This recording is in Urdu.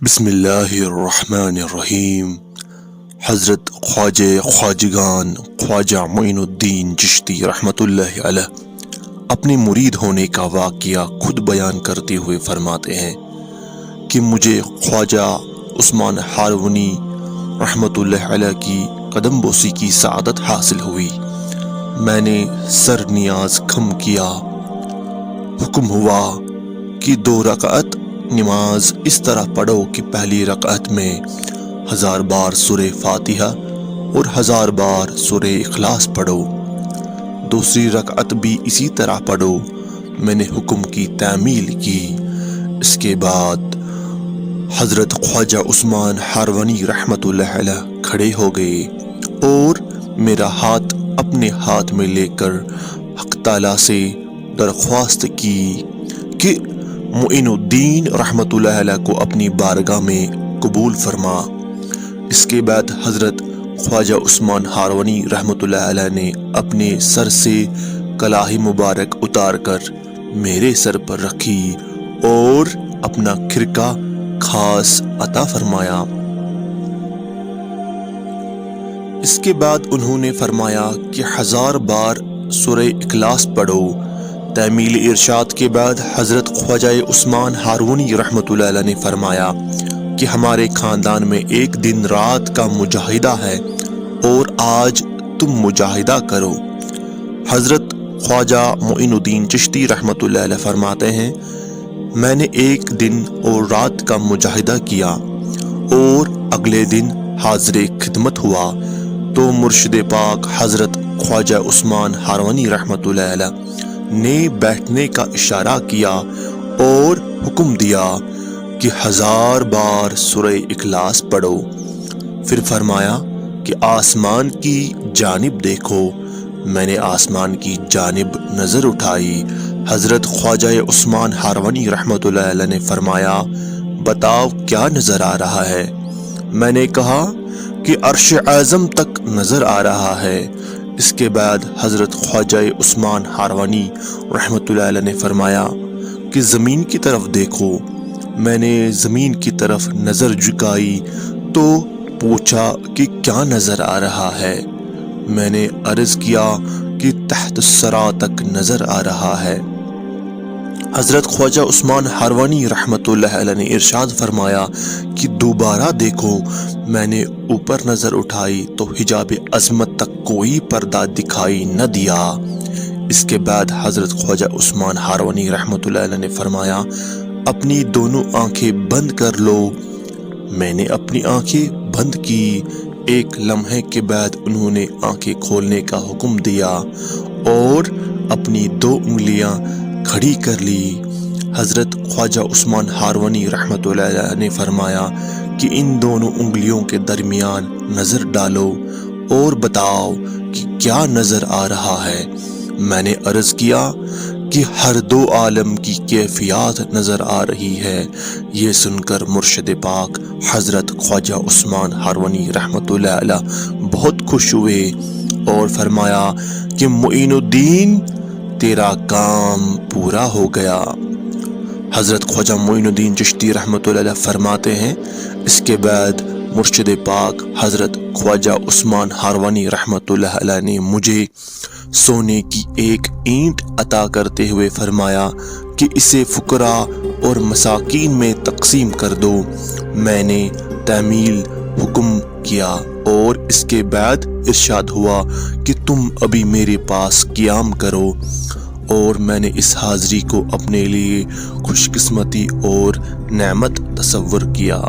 بسم اللہ الرحمن الرحیم۔ حضرت خواجگان خواجہ معین الدین چشتی رحمۃ اللہ علیہ اپنے مرید ہونے کا واقعہ خود بیان کرتے ہوئے فرماتے ہیں کہ مجھے خواجہ عثمان ہارونی رحمۃ اللہ علیہ کی قدم بوسی کی سعادت حاصل ہوئی۔ میں نے سر نیاز کھم کیا، حکم ہوا کہ 2 رکعت نماز اس طرح پڑھو کہ پہلی رکعت میں 1000 بار سورہ فاتحہ اور 1000 بار سورہ اخلاص پڑھو، دوسری رکعت بھی اسی طرح پڑھو۔ میں نے حکم کی تعمیل کی۔ اس کے بعد حضرت خواجہ عثمان ہارونی رحمۃ اللہ علیہ کھڑے ہو گئے اور میرا ہاتھ اپنے ہاتھ میں لے کر حق تعالیٰ سے درخواست کی کہ معین الدین رحمۃ اللہ علیہ کو اپنی بارگاہ میں قبول فرما۔ اس کے بعد حضرت خواجہ عثمان ہارونی رحمۃ اللہ علیہ نے اپنے سر سے کلاه مبارک اتار کر میرے سر پر رکھی اور اپنا خرقہ خاص عطا فرمایا۔ اس کے بعد انہوں نے فرمایا کہ 1000 بار سورہ اخلاص پڑھو۔ تعمیل ارشاد کے بعد حضرت خواجہ عثمان ہارونی رحمۃ اللہ علیہ نے فرمایا کہ ہمارے خاندان میں ایک دن رات کا مجاہدہ ہے اور آج تم مجاہدہ کرو۔ حضرت خواجہ معین الدین چشتی رحمۃ اللہ علیہ فرماتے ہیں، میں نے ایک دن اور رات کا مجاہدہ کیا اور اگلے دن حاضر خدمت ہوا تو مرشد پاک حضرت خواجہ عثمان ہارونی رحمۃ اللہ علیہ نے بیٹھنے کا اشارہ کیا اور حکم دیا کہ 1000 بار سورہ اخلاص پڑھو۔ پھر فرمایا کہ آسمان کی جانب دیکھو۔ میں نے آسمان کی جانب نظر اٹھائی۔ حضرت خواجہ عثمان ہارونی رحمۃ اللہ علیہ نے فرمایا، بتاؤ کیا نظر آ رہا ہے؟ میں نے کہا کہ عرش اعظم تک نظر آ رہا ہے۔ اس کے بعد حضرت خواجہ عثمان ہارونی رحمۃ اللہ علیہ نے فرمایا کہ زمین کی طرف دیکھو۔ میں نے زمین کی طرف نظر جھکائی تو پوچھا کہ کیا نظر آ رہا ہے؟ میں نے عرض کیا کہ تحت الثری تک نظر آ رہا ہے۔ حضرت خواجہ عثمان ہارونی رحمۃ اللہ علیہ نے ارشاد فرمایا کہ دوبارہ دیکھو۔ میں نے اوپر نظر اٹھائی تو حجاب عظمت تک کوئی پردہ دکھائی نہ دیا۔ اس کے بعد حضرت خواجہ عثمان ہارونی رحمۃ اللہ علیہ نے فرمایا، اپنی دونوں آنکھیں بند کر لو۔ میں نے اپنی آنکھیں بند کی۔ ایک لمحے کے بعد انہوں نے آنکھیں کھولنے کا حکم دیا اور اپنی 2 انگلیاں کھڑی کر لی۔ حضرت خواجہ عثمان ہارونی رحمۃ اللہ علیہ نے فرمایا کہ ان دونوں انگلیوں کے درمیان نظر ڈالو اور بتاؤ کہ کیا نظر آ رہا ہے؟ میں نے عرض کیا کہ ہر 2 عالم کی کیفیات نظر آ رہی ہے۔ یہ سن کر مرشد پاک حضرت خواجہ عثمان ہارونی رحمۃ اللہ علیہ بہت خوش ہوئے اور فرمایا کہ معین الدین تیرا کام پورا ہو گیا۔ حضرت خواجہ معین الدین چشتی رحمۃ اللہ علیہ فرماتے ہیں، اس کے بعد مرشد پاک حضرت خواجہ عثمان ہارونی رحمۃ اللہ علیہ نے مجھے سونے کی ایک اینٹ عطا کرتے ہوئے فرمایا کہ اسے فقراء اور مساکین میں تقسیم کر دو۔ میں نے تعمیل حکم کیا اور اس کے بعد ارشاد ہوا کہ تم ابھی میرے پاس قیام کرو، اور میں نے اس حاضری کو اپنے لیے خوش قسمتی اور نعمت تصور کیا۔